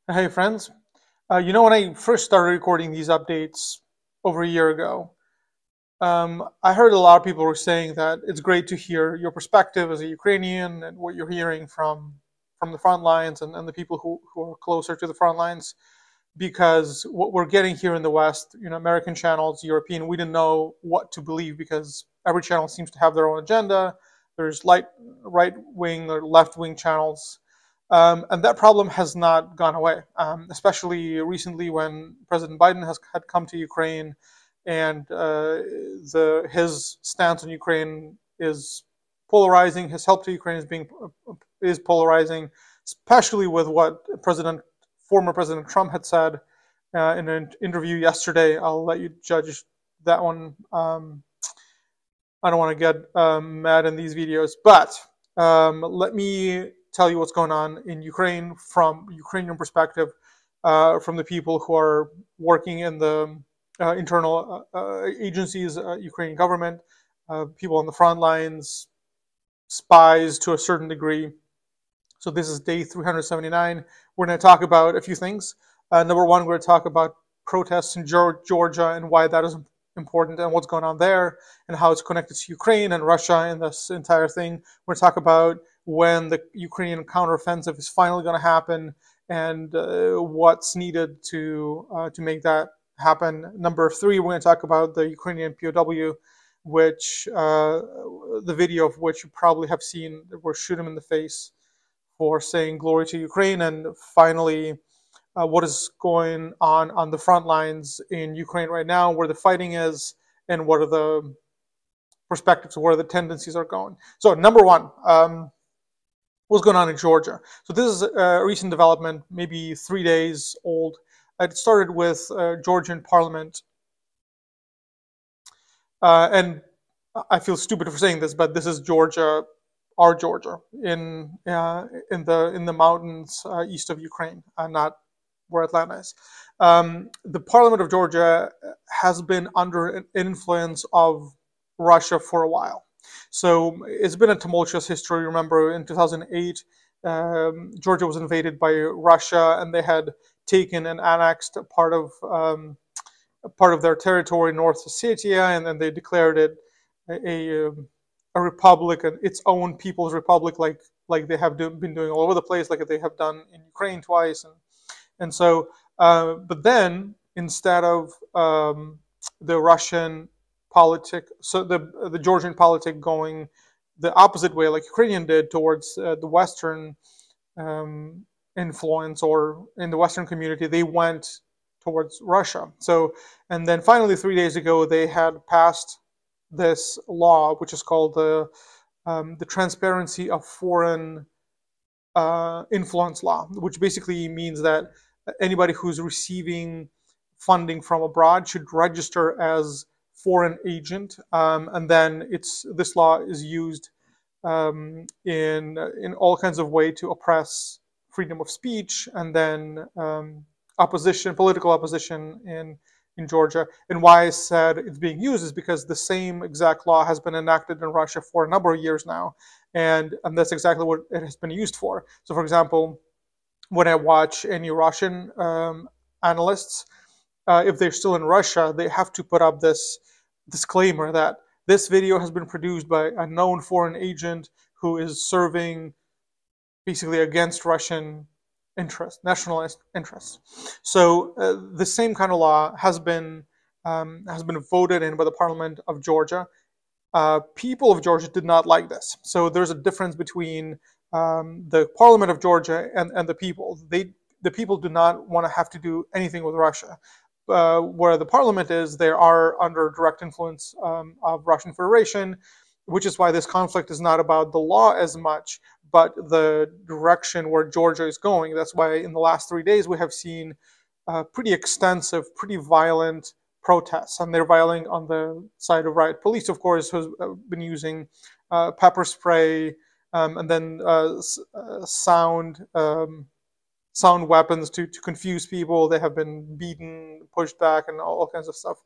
Hey friends, when I first started recording these updates over a year ago, I heard a lot of people were saying that it's great to hear your perspective as a Ukrainian and what you're hearing from the front lines and the people who are closer to the front lines, because what we're getting here in the West, American channels, European, we didn't know what to believe because every channel seems to have their own agenda. There's right wing or left wing channels. And that problem has not gone away, especially recently when President Biden had come to Ukraine, and his stance on Ukraine is polarizing. His help to Ukraine is polarizing, especially with what former President Trump had said in an interview yesterday. I'll let you judge that one. I don't want to get mad in these videos, but let me tell you what's going on in Ukraine from Ukrainian perspective, from the people who are working in the internal agencies, Ukrainian government, people on the front lines, spies to a certain degree. So this is day 379. We're going to talk about a few things. Number one, we're going to talk about protests in Georgia and why that is important and what's going on there and how it's connected to Ukraine and Russia and this entire thing. We're going to talk about when the Ukrainian counteroffensive is finally going to happen and what's needed to make that happen. Number three, we're going to talk about the Ukrainian POW, which the video of which you probably have seen, where shoot him in the face for saying glory to Ukraine. And finally, what is going on the front lines in Ukraine right now, where the fighting is, and what are the perspectives, where the tendencies are going. So number one, what's going on in Georgia? So this is a recent development, maybe 3 days old. It started with Georgian parliament. And I feel stupid for saying this, but this is Georgia, our Georgia, in the mountains east of Ukraine, not where Atlanta is. The Parliament of Georgia has been under an influence of Russia for a while. So it's been a tumultuous history. Remember, in 2008, Georgia was invaded by Russia, and they had taken and annexed part of their territory, North Ossetia, and then they declared it a republic, its own people's republic, like they have been doing all over the place, like they have done in Ukraine twice, and so, but then instead of the Russian politic, so the Georgian politic going the opposite way, like Ukrainian did, towards the Western influence, or in the Western community, they went towards Russia. So, and then finally, 3 days ago, they had passed this law, which is called the Transparency of Foreign Influence Law, which basically means that anybody who's receiving funding from abroad should register as foreign agent, and then this law is used in all kinds of ways to oppress freedom of speech, and then political opposition in Georgia. And why I said it's being used is because the same exact law has been enacted in Russia for a number of years now, and that's exactly what it has been used for. So, for example, when I watch any Russian analysts, if they're still in Russia, they have to put up this disclaimer that this video has been produced by a known foreign agent who is serving basically against Russian interests, nationalist interests. So the same kind of law has been voted in by the Parliament of Georgia. People of Georgia did not like this. So there's a difference between the Parliament of Georgia and the people. The people do not want to have to do anything with Russia. Where the Parliament is, they are under direct influence of Russian Federation, which is why this conflict is not about the law as much, but the direction where Georgia is going. That's why in the last 3 days we have seen pretty extensive, pretty violent protests, and they're violent on the side of riot police, of course, who's been using pepper spray and then sound weapons to confuse people. They have been beaten, pushed back, and all kinds of stuff.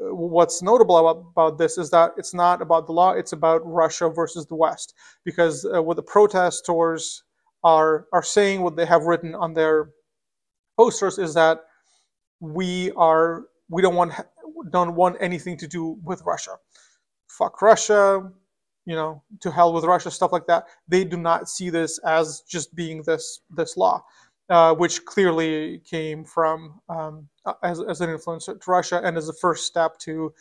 What's notable about this is that it's not about the law, it's about Russia versus the West. Because with the protests towards are saying, what they have written on their posters, is that we don't want anything to do with Russia. Fuck Russia, to hell with Russia, stuff like that. They do not see this as just being this law, which clearly came from as an influence to Russia, and as the first step to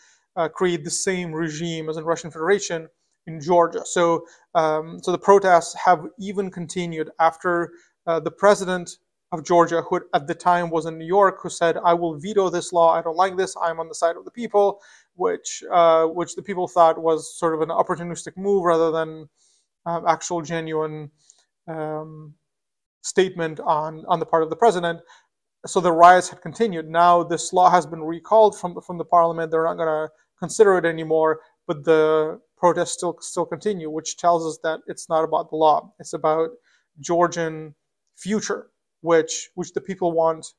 create the same regime as in Russian Federation in Georgia. So the protests have even continued after the president of Georgia, who at the time was in New York, who said, "I will veto this law. I don't like this. I'm on the side of the people," which the people thought was sort of an opportunistic move rather than actual genuine statement on the part of the president. So the riots had continued. Now this law has been recalled from the parliament. They're not going to consider it anymore, but the protests still continue, which tells us that it's not about the law. It's about Georgian future, which the people want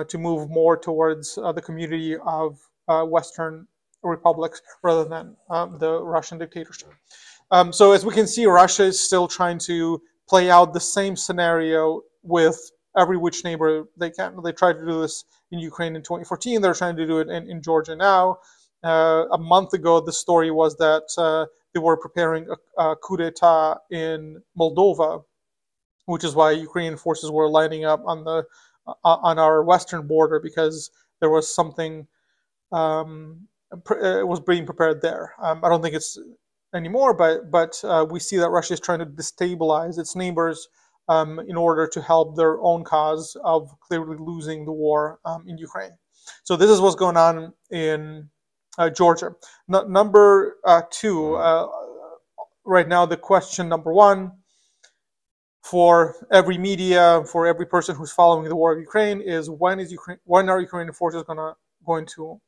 to move more towards the community of Western republics rather than the Russian dictatorship. So as we can see, Russia is still trying to play out the same scenario with every which neighbor they can. They tried to do this in Ukraine in 2014. They're trying to do it in Georgia now. A month ago, the story was that they were preparing a coup d'etat in Moldova, which is why Ukrainian forces were lining up on our western border, because there was something was being prepared there. I don't think it's anymore, but we see that Russia is trying to destabilize its neighbors in order to help their own cause of clearly losing the war in Ukraine. So this is what's going on in Georgia. Number two, right now the question number one for every media, for every person who's following the war of Ukraine, is when are Ukrainian forces going to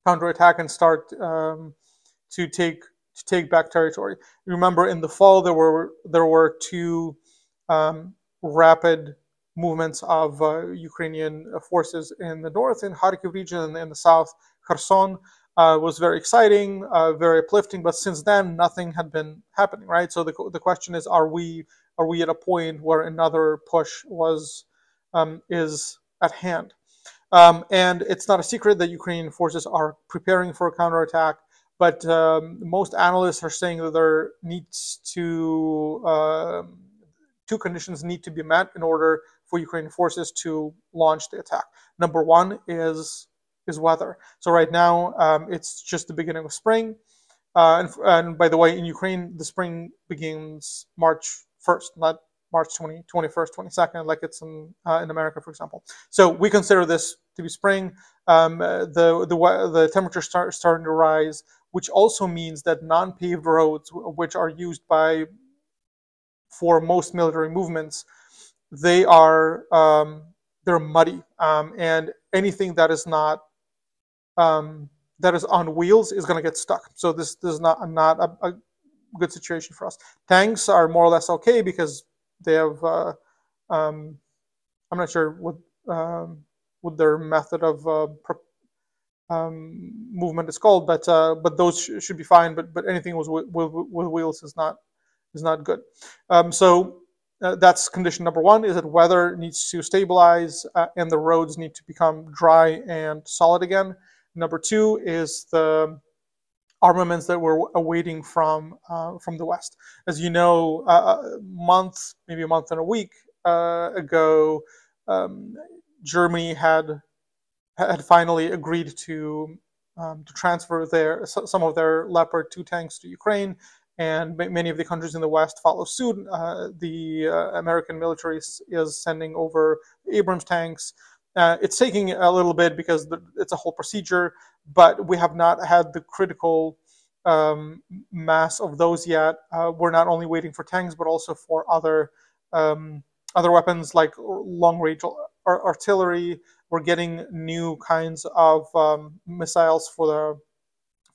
counterattack and start to take back territory. Remember, in the fall there were two rapid movements of Ukrainian forces in the north, in Kharkiv region, and in the south, Kherson. Was very exciting, very uplifting, but since then nothing had been happening, right? So the question is, are we at a point where another push is at hand? And it's not a secret that Ukrainian forces are preparing for a counterattack, but most analysts are saying that there needs to two conditions need to be met in order for Ukrainian forces to launch the attack. Number one is weather. So right now it's just the beginning of spring, and by the way, in Ukraine the spring begins March 1st, not March 21st, 22nd, like it's in America, for example. So we consider this to be spring. The temperatures starting to rise, which also means that non-paved roads, which are used for most military movements, they're muddy, and anything that is not that is on wheels is going to get stuck. So this is not a good situation for us. Tanks are more or less okay because they have I'm not sure what their method of movement is called, but those should be fine. But anything with wheels is not good. So that's condition number one, is that weather needs to stabilize and the roads need to become dry and solid again. Number two is the armaments that we're awaiting from the West. As you know, maybe a month and a week ago, Germany had finally agreed to transfer some of their Leopard 2 tanks to Ukraine, and many of the countries in the West follow suit. The American military is sending over Abrams tanks. It's taking a little bit because it's a whole procedure, but we have not had the critical mass of those yet. We're not only waiting for tanks, but also for other weapons like long-range artillery. We're getting new kinds of missiles for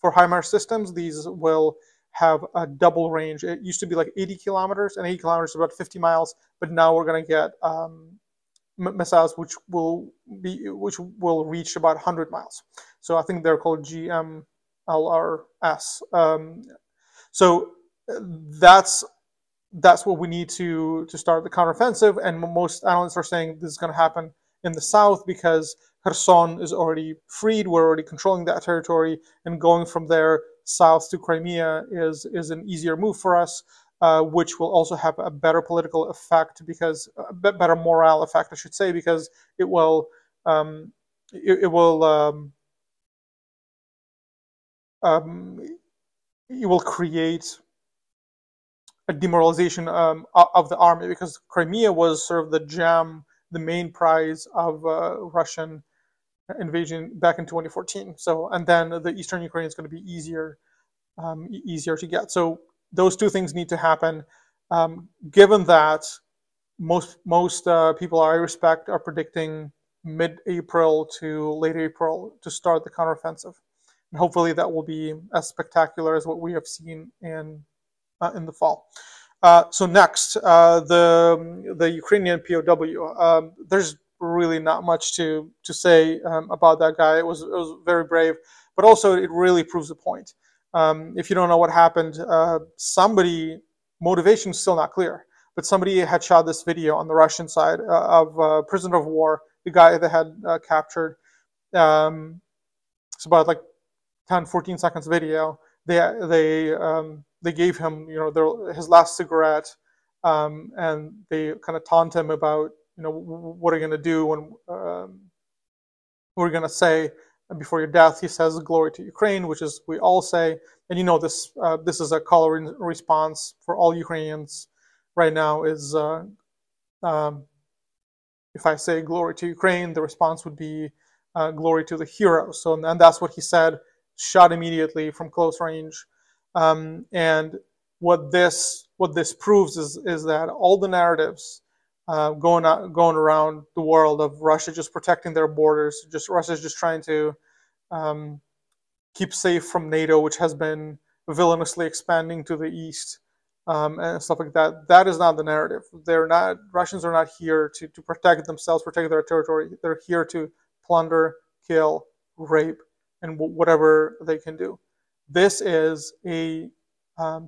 HIMARS systems. These will have a double range. It used to be like 80 kilometers, and 80 kilometers is about 50 miles, but now we're going to get missiles which will reach about 100 miles. So I think they're called GMLRS. So that's that's what we need to start the counteroffensive. And most analysts are saying this is going to happen in the south because Kherson is already freed. We're already controlling that territory, and going from there south to Crimea is an easier move for us, which will also have a better political effect, because a better morale effect, I should say, because it will it will it will create a demoralization of the army, because Crimea was sort of the gem, the main prize of Russian invasion back in 2014. So, and then the eastern Ukraine is going to be easier to get. So those two things need to happen. Given that most people I respect are predicting mid-April to late April to start the counteroffensive, and hopefully that will be as spectacular as what we have seen in the fall. So next, the Ukrainian POW. There's really not much to say about that guy. It was very brave, but also it really proves the point. If you don't know what happened, motivation is still not clear, but somebody had shot this video on the Russian side of prisoner of war, the guy that had captured. It's about like 10, 14 seconds video. They gave him, his last cigarette, and they kind of taunt him about, what are you going to do when, what are you going to say before your death? He says, "Glory to Ukraine," which is we all say, and this is a call and response for all Ukrainians right now. Is if I say "Glory to Ukraine," the response would be "Glory to the heroes." So, and that's what he said. Shot immediately from close range. And what this proves is that all the narratives going around the world of Russia just protecting their borders, Russia's just trying to keep safe from NATO, which has been villainously expanding to the east, and stuff like that. That is not the narrative. Russians are not here to protect themselves, protect their territory. They're here to plunder, kill, rape, and whatever they can do. This is a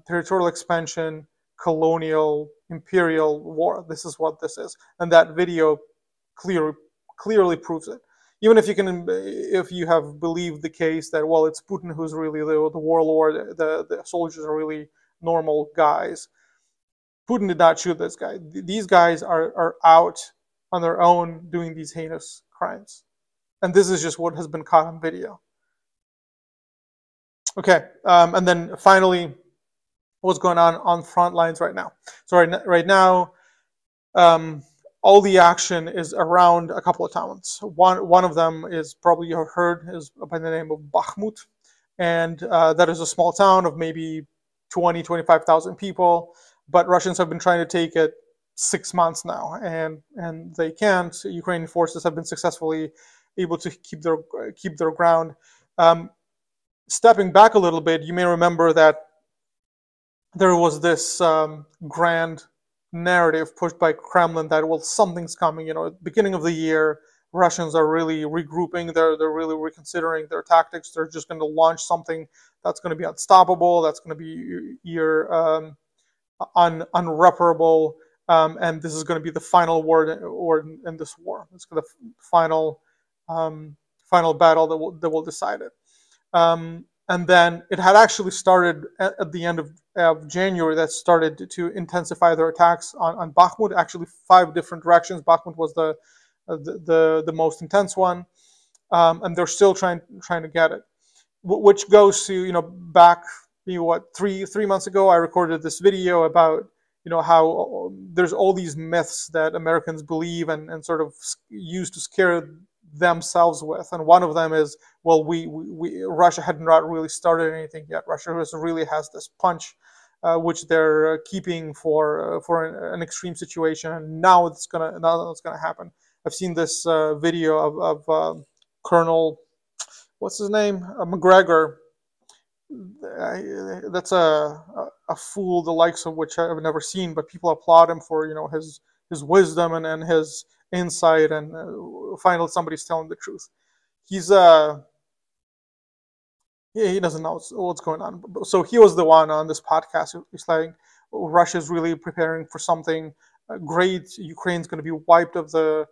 territorial expansion, colonial, imperial war. This is what this is, and that video clearly proves it. Even if you have believed the case that, well, it's Putin who's really the warlord, the soldiers are really normal guys. Putin did not shoot this guy. These guys are out on their own doing these heinous crimes, and this is just what has been caught on video. Okay, and then finally, what's going on front lines right now? So right now, all the action is around a couple of towns. One of them is probably you have heard is by the name of Bakhmut, and that is a small town of maybe 25,000 people. But Russians have been trying to take it 6 months now, and they can't. Ukrainian forces have been successfully able to keep their ground. Stepping back a little bit, you may remember that there was this grand narrative pushed by Kremlin that, well, something's coming. At the beginning of the year, Russians are really regrouping. They're really reconsidering their tactics. They're just going to launch something that's going to be unstoppable. That's going to be unreparable. And this is going to be the final word in this war. It's the final battle that will decide it. And then it had actually started at the end of January. That started to intensify their attacks on Bakhmut. Actually, 5 different directions. Bakhmut was the most intense one, and they're still trying to get it. Which goes to back 3 months ago, I recorded this video about how there's all these myths that Americans believe and sort of use to scare themselves with, and one of them is, well, Russia had not really started anything yet. Russia really has this punch, which they're keeping for an extreme situation, and now it's gonna happen. I've seen this video of Colonel, what's his name, McGregor. That's a fool the likes of which I've never seen, but people applaud him for his wisdom and his insight, and finally somebody's telling the truth. He doesn't know what's going on. So he was the one on this podcast who's like, Russia is really preparing for something great. Ukraine's going to be wiped of the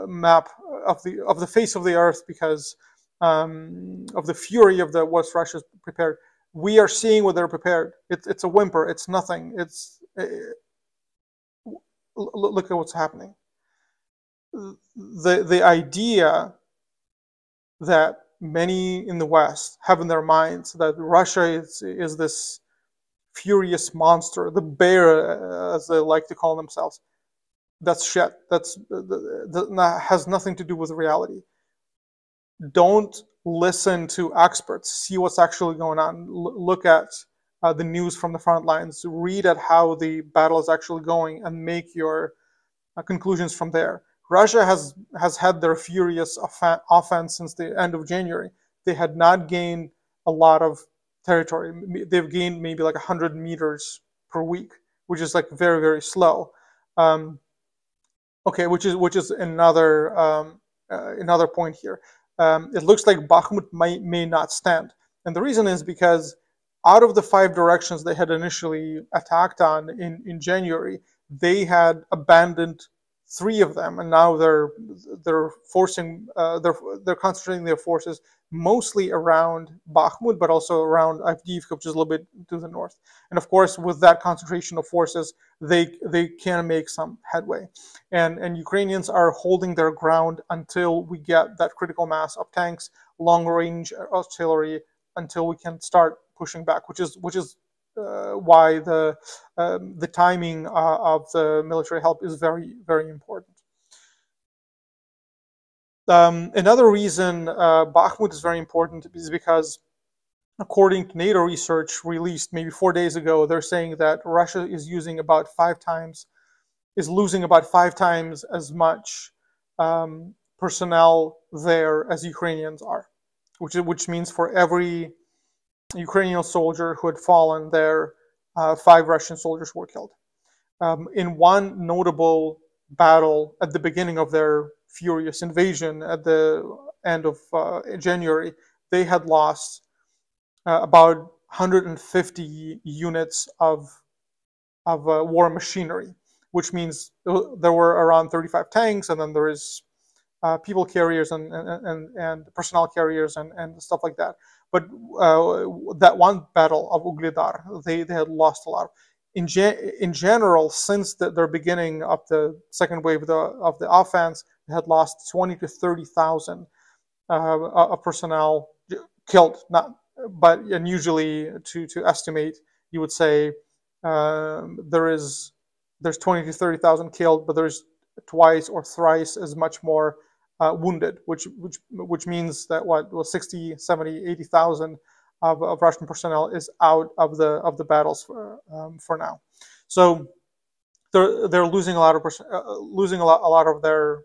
map of the face of the earth because of the fury of what Russia's prepared. We are seeing what they're prepared. It's a whimper. It's nothing. Look at what's happening. The idea that many in the West have in their minds that Russia is this furious monster, the bear, as they like to call themselves. That's shit. That has nothing to do with reality. Don't listen to experts. See what's actually going on. Look at the news from the front lines. Read at how the battle is actually going and make your conclusions from there. Russia has had their furious offense since the end of January. They had not gained a lot of territory. They've gained maybe like 100 meters per week, which is like very, very slow. Okay, which is another another point here. It looks like Bakhmut may not stand, and the reason is because out of the 5 directions they had initially attacked on in January, they had abandoned 3 of them, and now they're forcing they're concentrating their forces mostly around Bakhmut, but also around Avdiivka, which is a little bit to the north. And of course, with that concentration of forces, they can make some headway. And Ukrainians are holding their ground until we get that critical mass of tanks, long-range artillery, until we can start pushing back, which is why the timing of the military help is very, very important. Another reason Bakhmut is very important is because, according to NATO research released maybe 4 days ago, they're saying that Russia is losing about 5 times as much personnel there as Ukrainians are, which means for every Ukrainian soldier who had fallen there, 5 Russian soldiers were killed. In one notable battle at the beginning of their furious invasion at the end of January, they had lost about 150 units of war machinery, which means there were around 35 tanks, and then there is people carriers and personnel carriers and stuff like that. But that one battle of Ugledar, they had lost a lot. In general, since the beginning of the second wave of the offense, they had lost 20 to 30,000 of personnel killed. And usually to estimate, you would say there's 20 to 30,000 killed, but there's twice or thrice as much more wounded, which means that 60, 70, 80,000 of Russian personnel is out of the battles for now. So they're losing a lot of their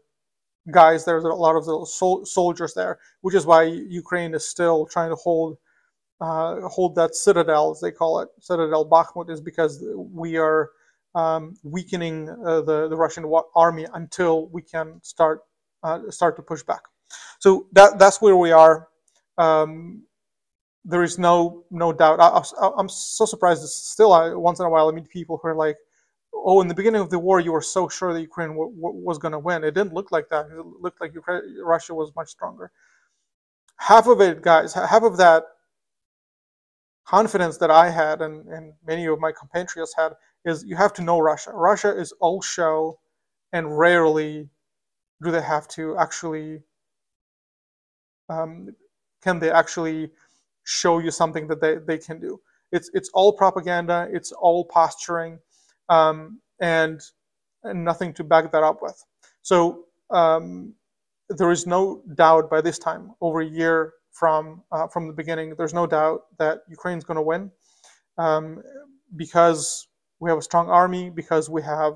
guys. There's a lot of the soldiers there, which is why Ukraine is still trying to hold that citadel, as they call it, Citadel Bakhmut, is because we are weakening the Russian army until we can start to push back. So that's where we are. There is no doubt. I'm so surprised. Still, once in a while, I meet people who are like, "Oh, in the beginning of the war, you were so sure that Ukraine was going to win. It didn't look like that. It looked like Russia was much stronger." Half of it, guys, half of that confidence that I had and many of my compatriots had is you have to know Russia. Russia is all show, and rarely do they have to actually can they actually show you something that they can do. It's all propaganda, it's all posturing, and nothing to back that up with. So there is no doubt by this time, over a year from the beginning, there's no doubt that Ukraine's going to win, because we have a strong army, because we have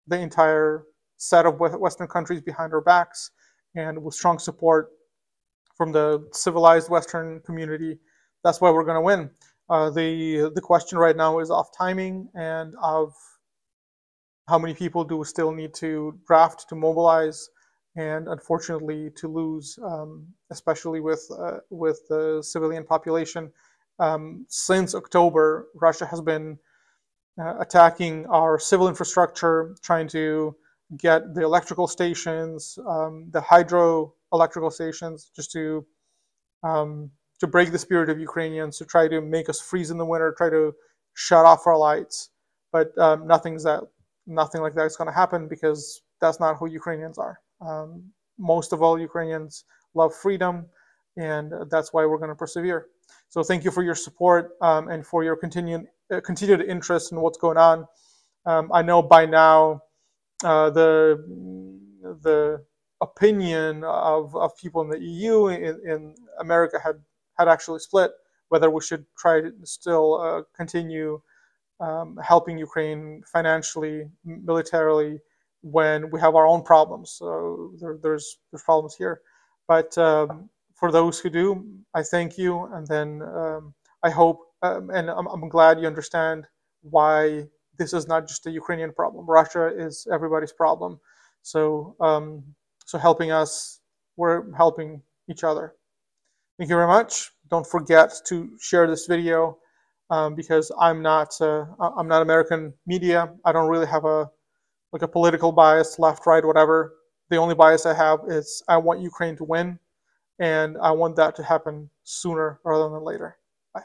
the entire set of Western countries behind our backs, and with strong support from the civilized Western community. That's why we're going to win. The question right now is of timing and of how many people do we still need to draft to mobilize, and unfortunately to lose, especially with the civilian population. Since October, Russia has been attacking our civil infrastructure, trying to get the electrical stations, the hydroelectrical stations, just um, to break the spirit of Ukrainians, to try to make us freeze in the winter, try to shut off our lights. But nothing like that is going to happen, because that's not who Ukrainians are. Most of all, Ukrainians love freedom, and that's why we're going to persevere. So thank you for your support, and for your continued interest in what's going on. I know by now the opinion of people in the EU, in America, had actually split, whether we should try to still continue helping Ukraine financially, militarily, when we have our own problems. So there's problems here. But for those who do, I thank you, and then I hope, and I'm glad you understand why this is not just a Ukrainian problem. Russia is everybody's problem. So so helping us, we're helping each other. Thank you very much. Don't forget to share this video, because I'm not American media. I don't really have a political bias, left, right, whatever. The only bias I have is I want Ukraine to win, and I want that to happen sooner rather than later. Bye.